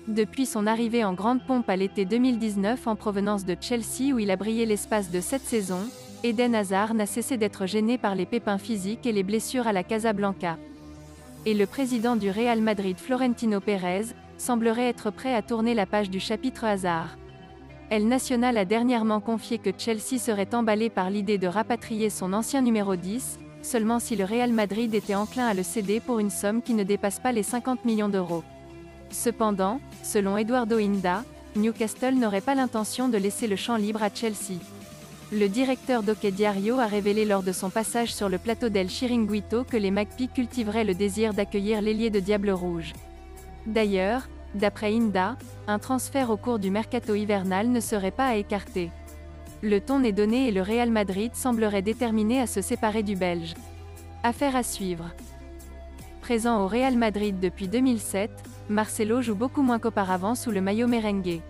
Depuis son arrivée en grande pompe à l'été 2019 en provenance de Chelsea où il a brillé l'espace de 7 saisons, Eden Hazard n'a cessé d'être gêné par les pépins physiques et les blessures à la Casablanca. Et le président du Real Madrid Florentino Pérez, semblerait être prêt à tourner la page du chapitre Hazard. El Nacional a dernièrement confié que Chelsea serait emballé par l'idée de rapatrier son ancien numéro 10, seulement si le Real Madrid était enclin à le céder pour une somme qui ne dépasse pas les 50 millions d'euros. Cependant, selon Eduardo Inda, Newcastle n'aurait pas l'intention de laisser le champ libre à Chelsea. Le directeur d'Hockey Diario a révélé lors de son passage sur le plateau d'El Chiringuito que les Magpies cultiveraient le désir d'accueillir l'ailier de Diable Rouge. D'ailleurs, d'après Inda, un transfert au cours du mercato hivernal ne serait pas à écarter. Le ton est donné et le Real Madrid semblerait déterminé à se séparer du Belge. Affaire à suivre. Présent au Real Madrid depuis 2007, Marcelo joue beaucoup moins qu'auparavant sous le maillot merengue.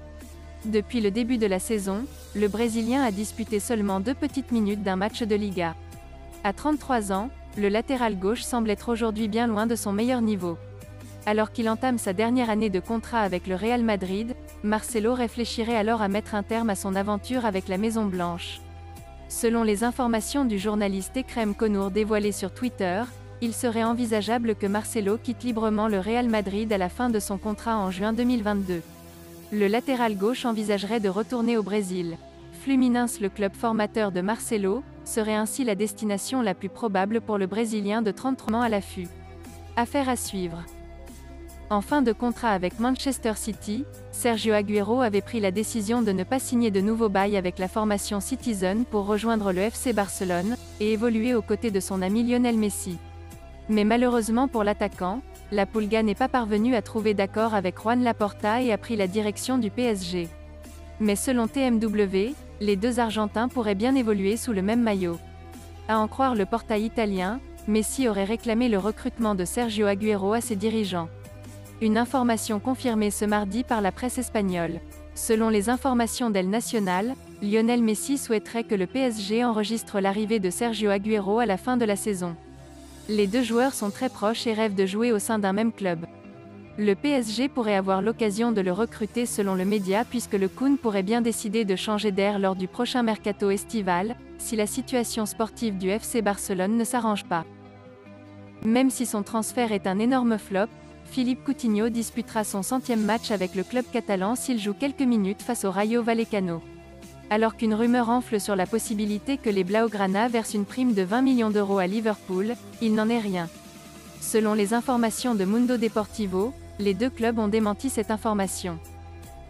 Depuis le début de la saison, le Brésilien a disputé seulement 2 petites minutes d'un match de Liga. À 33 ans, le latéral gauche semble être aujourd'hui bien loin de son meilleur niveau. Alors qu'il entame sa dernière année de contrat avec le Real Madrid, Marcelo réfléchirait alors à mettre un terme à son aventure avec la Maison Blanche. Selon les informations du journaliste Ekrem Konour dévoilées sur Twitter, il serait envisageable que Marcelo quitte librement le Real Madrid à la fin de son contrat en juin 2022. Le latéral gauche envisagerait de retourner au Brésil. Fluminense, le club formateur de Marcelo, serait ainsi la destination la plus probable pour le Brésilien de 33 ans à l'affût. Affaire à suivre. En fin de contrat avec Manchester City, Sergio Agüero avait pris la décision de ne pas signer de nouveau bail avec la formation Citizen pour rejoindre le FC Barcelone, et évoluer aux côtés de son ami Lionel Messi. Mais malheureusement pour l'attaquant, la Pulga n'est pas parvenue à trouver d'accord avec Juan Laporta et a pris la direction du PSG. Mais selon TMW, les deux Argentins pourraient bien évoluer sous le même maillot. À en croire le portail italien, Messi aurait réclamé le recrutement de Sergio Agüero à ses dirigeants. Une information confirmée ce mardi par la presse espagnole. Selon les informations d'El Nacional, Lionel Messi souhaiterait que le PSG enregistre l'arrivée de Sergio Agüero à la fin de la saison. Les deux joueurs sont très proches et rêvent de jouer au sein d'un même club. Le PSG pourrait avoir l'occasion de le recruter selon le média puisque le Kun pourrait bien décider de changer d'air lors du prochain mercato estival, si la situation sportive du FC Barcelone ne s'arrange pas. Même si son transfert est un énorme flop, Philippe Coutinho disputera son 100e match avec le club catalan s'il joue quelques minutes face au Rayo Vallecano. Alors qu'une rumeur enfle sur la possibilité que les Blaugrana versent une prime de 20 millions d'euros à Liverpool, il n'en est rien. Selon les informations de Mundo Deportivo, les deux clubs ont démenti cette information.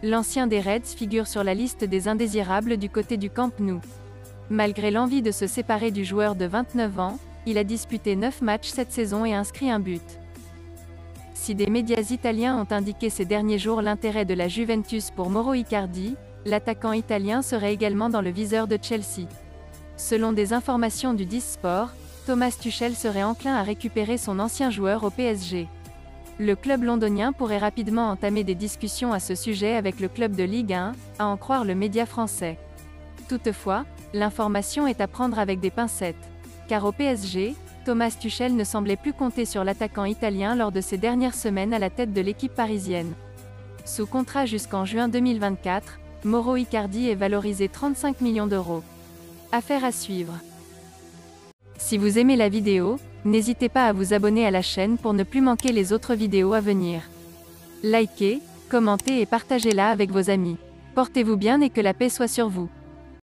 L'ancien des Reds figure sur la liste des indésirables du côté du Camp Nou. Malgré l'envie de se séparer du joueur de 29 ans, il a disputé 9 matchs cette saison et inscrit un but. Si des médias italiens ont indiqué ces derniers jours l'intérêt de la Juventus pour Mauro Icardi, l'attaquant italien serait également dans le viseur de Chelsea. Selon des informations du 10 Sport, Thomas Tuchel serait enclin à récupérer son ancien joueur au PSG. Le club londonien pourrait rapidement entamer des discussions à ce sujet avec le club de Ligue 1, à en croire le média français. Toutefois, l'information est à prendre avec des pincettes. Car au PSG, Thomas Tuchel ne semblait plus compter sur l'attaquant italien lors de ses dernières semaines à la tête de l'équipe parisienne. Sous contrat jusqu'en juin 2024, Mauro Icardi est valorisé 35 millions d'euros. Affaire à suivre. Si vous aimez la vidéo, n'hésitez pas à vous abonner à la chaîne pour ne plus manquer les autres vidéos à venir. Likez, commentez et partagez-la avec vos amis. Portez-vous bien et que la paix soit sur vous.